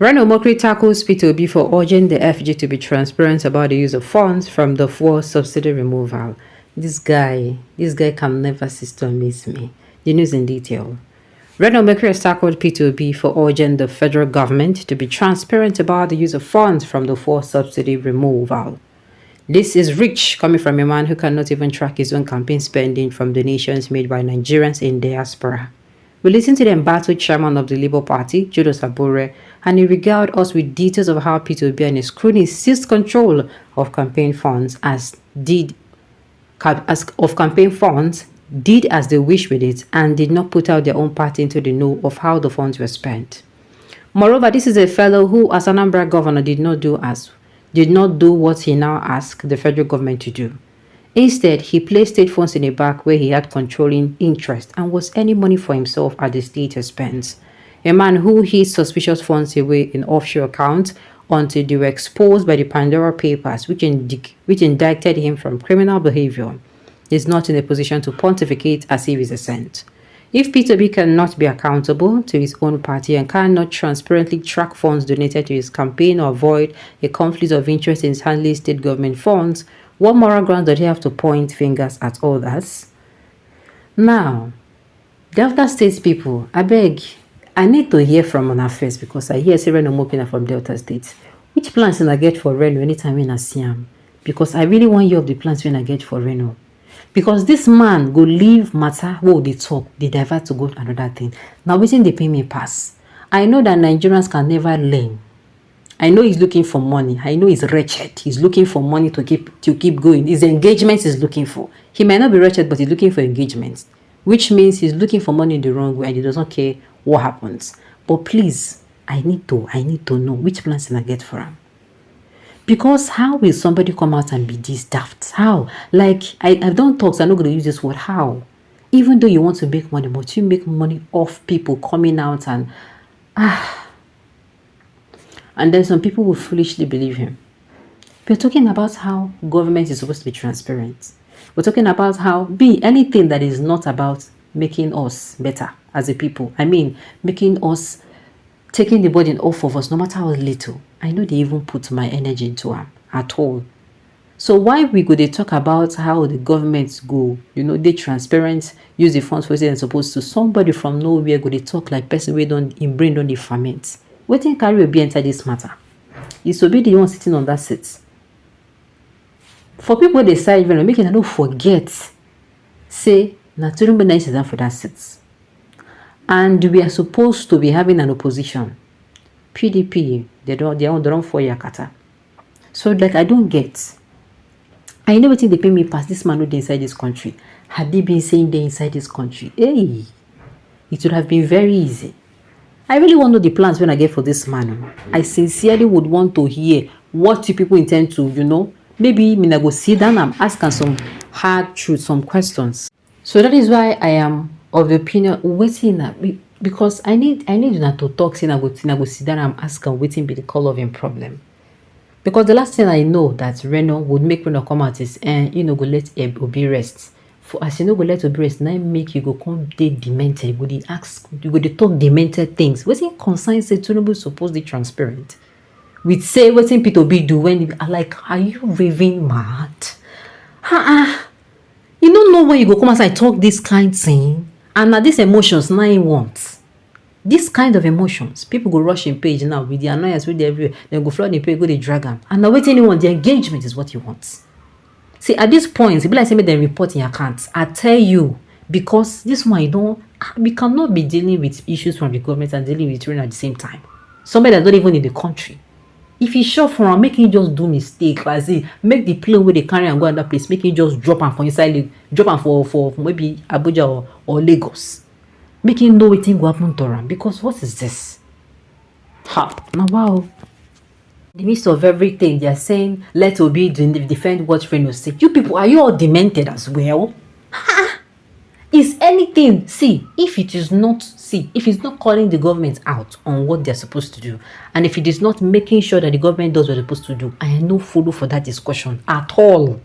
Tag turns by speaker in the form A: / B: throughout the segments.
A: Reno Omokri tackles Peter Obi for urging the FG to be transparent about the use of funds from the fuel subsidy removal. This guy can never cease to amaze me. The news in detail. Reno Omokri has tackled Peter Obi for urging the federal government to be transparent about the use of funds from the fuel subsidy removal. This is rich coming from a man who cannot even track his own campaign spending from donations made by Nigerians in diaspora. We listened to the embattled chairman of the Labour Party, Julius Abure, and he regaled us with details of how Peter Obi and his cronies seized control of campaign funds did as they wish with it and did not put out their own party into the know of how the funds were spent. Moreover, this is a fellow who, as Anambra governor, did not do what he now asked the federal government to do. Instead, he placed state funds in a bank where he had controlling interest and was earning money for himself at the state expense. A man who hid suspicious funds away in offshore accounts until they were exposed by the Pandora Papers, which indicted him from criminal behavior, is not in a position to pontificate as if he's a saint. If Peter Obi cannot be accountable to his own party and cannot transparently track funds donated to his campaign or avoid a conflict of interest in handling state government funds, what moral grounds does he have to point fingers at others? Now, Delta State people, I beg, I need to hear from una first because I hear Reno Omokri from Delta State. Which plans can I get for Reno anytime when I see him? Because I really want you of the plans when I get for Reno. Because this man go leave matter where they talk, they divert to go another thing. Now waiting they pay me pass. I know that Nigerians can never learn. I know he's looking for money. I know he's wretched. He's looking for money to keep going. His engagement is looking for. He might not be wretched, but he's looking for engagement, which means he's looking for money in the wrong way and he does not care what happens. But please, I need to know which plans can I get for him. Because how will somebody come out and be this daft? How? Like, I've done talks, I'm not going to use this word. How? Even though you want to make money, but you make money off people coming out and then some people will foolishly believe him. We're talking about how government is supposed to be transparent. We're talking about how anything that is not about making us better as a people. I mean, making us, taking the burden off of us, no matter how little. I know they even put my energy into them at all. So why we go they talk about how the governments go, they transparent, use the funds for what they're supposed to. Somebody from nowhere go they talk like person we don't in brain don't they ferment. Waiting carry will be inside this matter. It's to be the one sitting on that seat. For people they say even make it no forget. Say naturally nice for that seat. And we are supposed to be having an opposition. PDP, they don't for Yakata. So like I don't get. I never think they pay me past this man who inside this country. Had they been saying they inside this country, hey, it would have been very easy. I really want to know the plans when I get for this man. I sincerely would want to hear what you people intend to, maybe I go sit down and ask some hard truth, some questions. So that is why I am of the opinion waiting because I need you to talk. Say I go sit down and ask and waiting be the call of him problem. Because the last thing I know that Reno would make Reno come out is go let Obi rest. For as go let Obi rest, now make you go come dey demented. You go talk demented things. What's concerns say Tinubu supposed to be transparent? With say what's Peter Obi do when are you raving mad? You don't know when you go come outside talk this kind thing. And now these emotions now he wants. This kind of emotions, people go rush in page now with the annoyance with everywhere. Then go flood in page, go they drag them. And now waiting anyone, the engagement is what you want. See, at this point, if like say make them report in your accounts, I tell you, because this one we cannot be dealing with issues from the government and dealing with Reno at the same time. Somebody that's not even in the country. If you short for him, make him just do mistake, but see, make the plane where they carry and go another place, make him just drop him for inside, drop him for maybe Abuja or Lagos. Make him know what thing will happen to him. Because what is this? Now wow. In the midst of everything, they are saying, let Obi defend what Reno said. You people, are you all demented as well? Is anything, if it's not calling the government out on what they're supposed to do, and if it is not making sure that the government does what they're supposed to do, I am no follow for that discussion at all.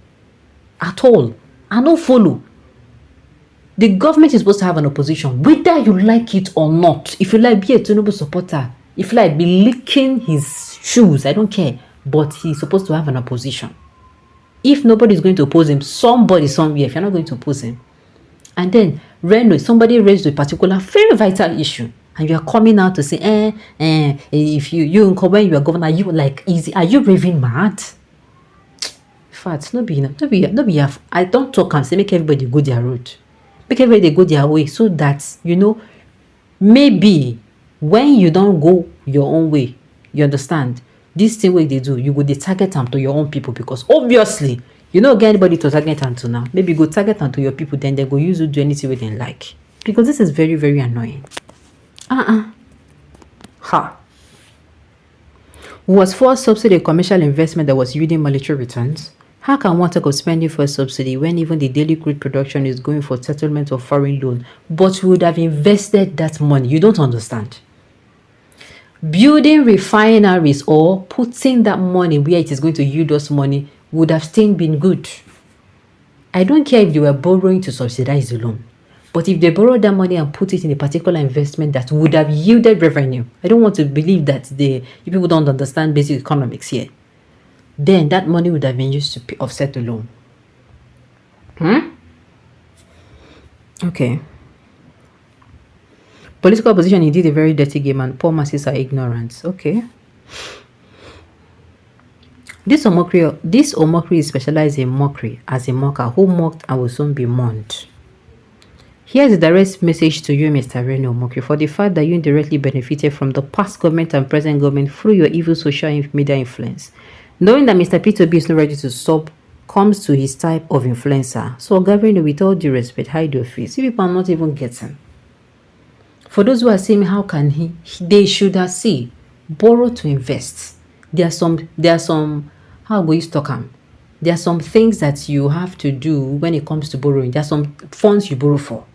A: I no follow. The government is supposed to have an opposition, whether you like it or not. If you like, be a Tinubu supporter, If like be licking his shoes, I don't care. But he's supposed to have an opposition. If nobody's going to oppose him, somebody somewhere, if you're not going to oppose him. And then Reno, somebody raised a particular very vital issue. And you are coming out to say, if you when you are governor, you like easy. Are you raving mad? Fact, no be. I don't talk and say make everybody go their road. Make everybody go their way so that, maybe when you don't go your own way, you understand, this thing way they do, you go dey target them to your own people, because obviously you don't get anybody to target them to now. Maybe go target them to your people, then they go use you do anything with them like, because this is very, very annoying. Was fuel subsidy a commercial investment that was yielding monetary returns? How can one talk of spending for subsidy when even the daily crude production is going for settlement of foreign loan, but we would have invested that money? You don't understand. Building refineries or putting that money where it is going to yield us money would have still been good. I don't care if they were borrowing to subsidize the loan, but if they borrowed that money and put it in a particular investment that would have yielded revenue, I don't want to believe that you people don't understand basic economics here. Then that money would have been used to offset the loan. Okay. Political opposition indeed a very dirty game, and poor masses are ignorant. Okay. This Omokri is specialized in mockery, as a mocker who mocked and will soon be mourned. Here's a direct message to you, Mr. Reno Omokri, for the fact that you indirectly benefited from the past government and present government through your evil social media influence. Knowing that Mr. Peter Obi is not ready to stop comes to his type of influencer. So, Gabriel, with all due respect, hide your face. You people are not even getting. For those who are saying, how can they should have seen borrow to invest. There are some, how will you stock them? There are some things that you have to do when it comes to borrowing. There are some funds you borrow for.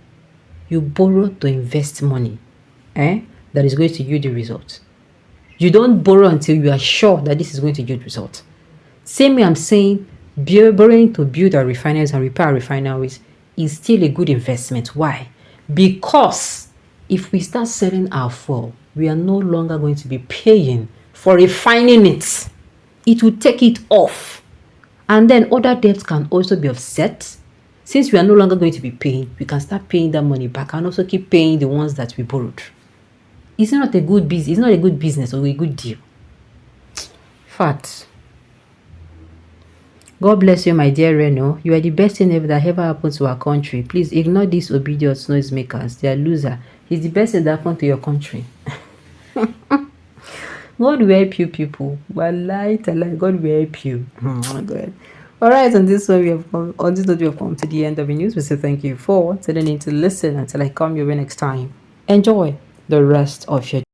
A: You borrow to invest money, that is going to yield the result. You don't borrow until you are sure that this is going to yield result. Same way I'm saying, borrowing to build our refineries and repair our refineries is still a good investment. Why? Because if we start selling our fuel, we are no longer going to be paying for refining it. It will take it off. And then other debts can also be offset. Since we are no longer going to be paying, we can start paying that money back and also keep paying the ones that we borrowed. It's not a good business. It's not a good business or a good deal. Fact. God bless you, my dear Reno. You are the best thing that ever happened to our country. Please ignore these obedient noisemakers. They are loser. He's the best thing that happened to your country. God will help you, people. Wallahi, God will help you. Oh, God. All right, on this note, we have come to the end of the news. We say thank you for tuning in to listen until I come your way next time. Enjoy the rest of your day.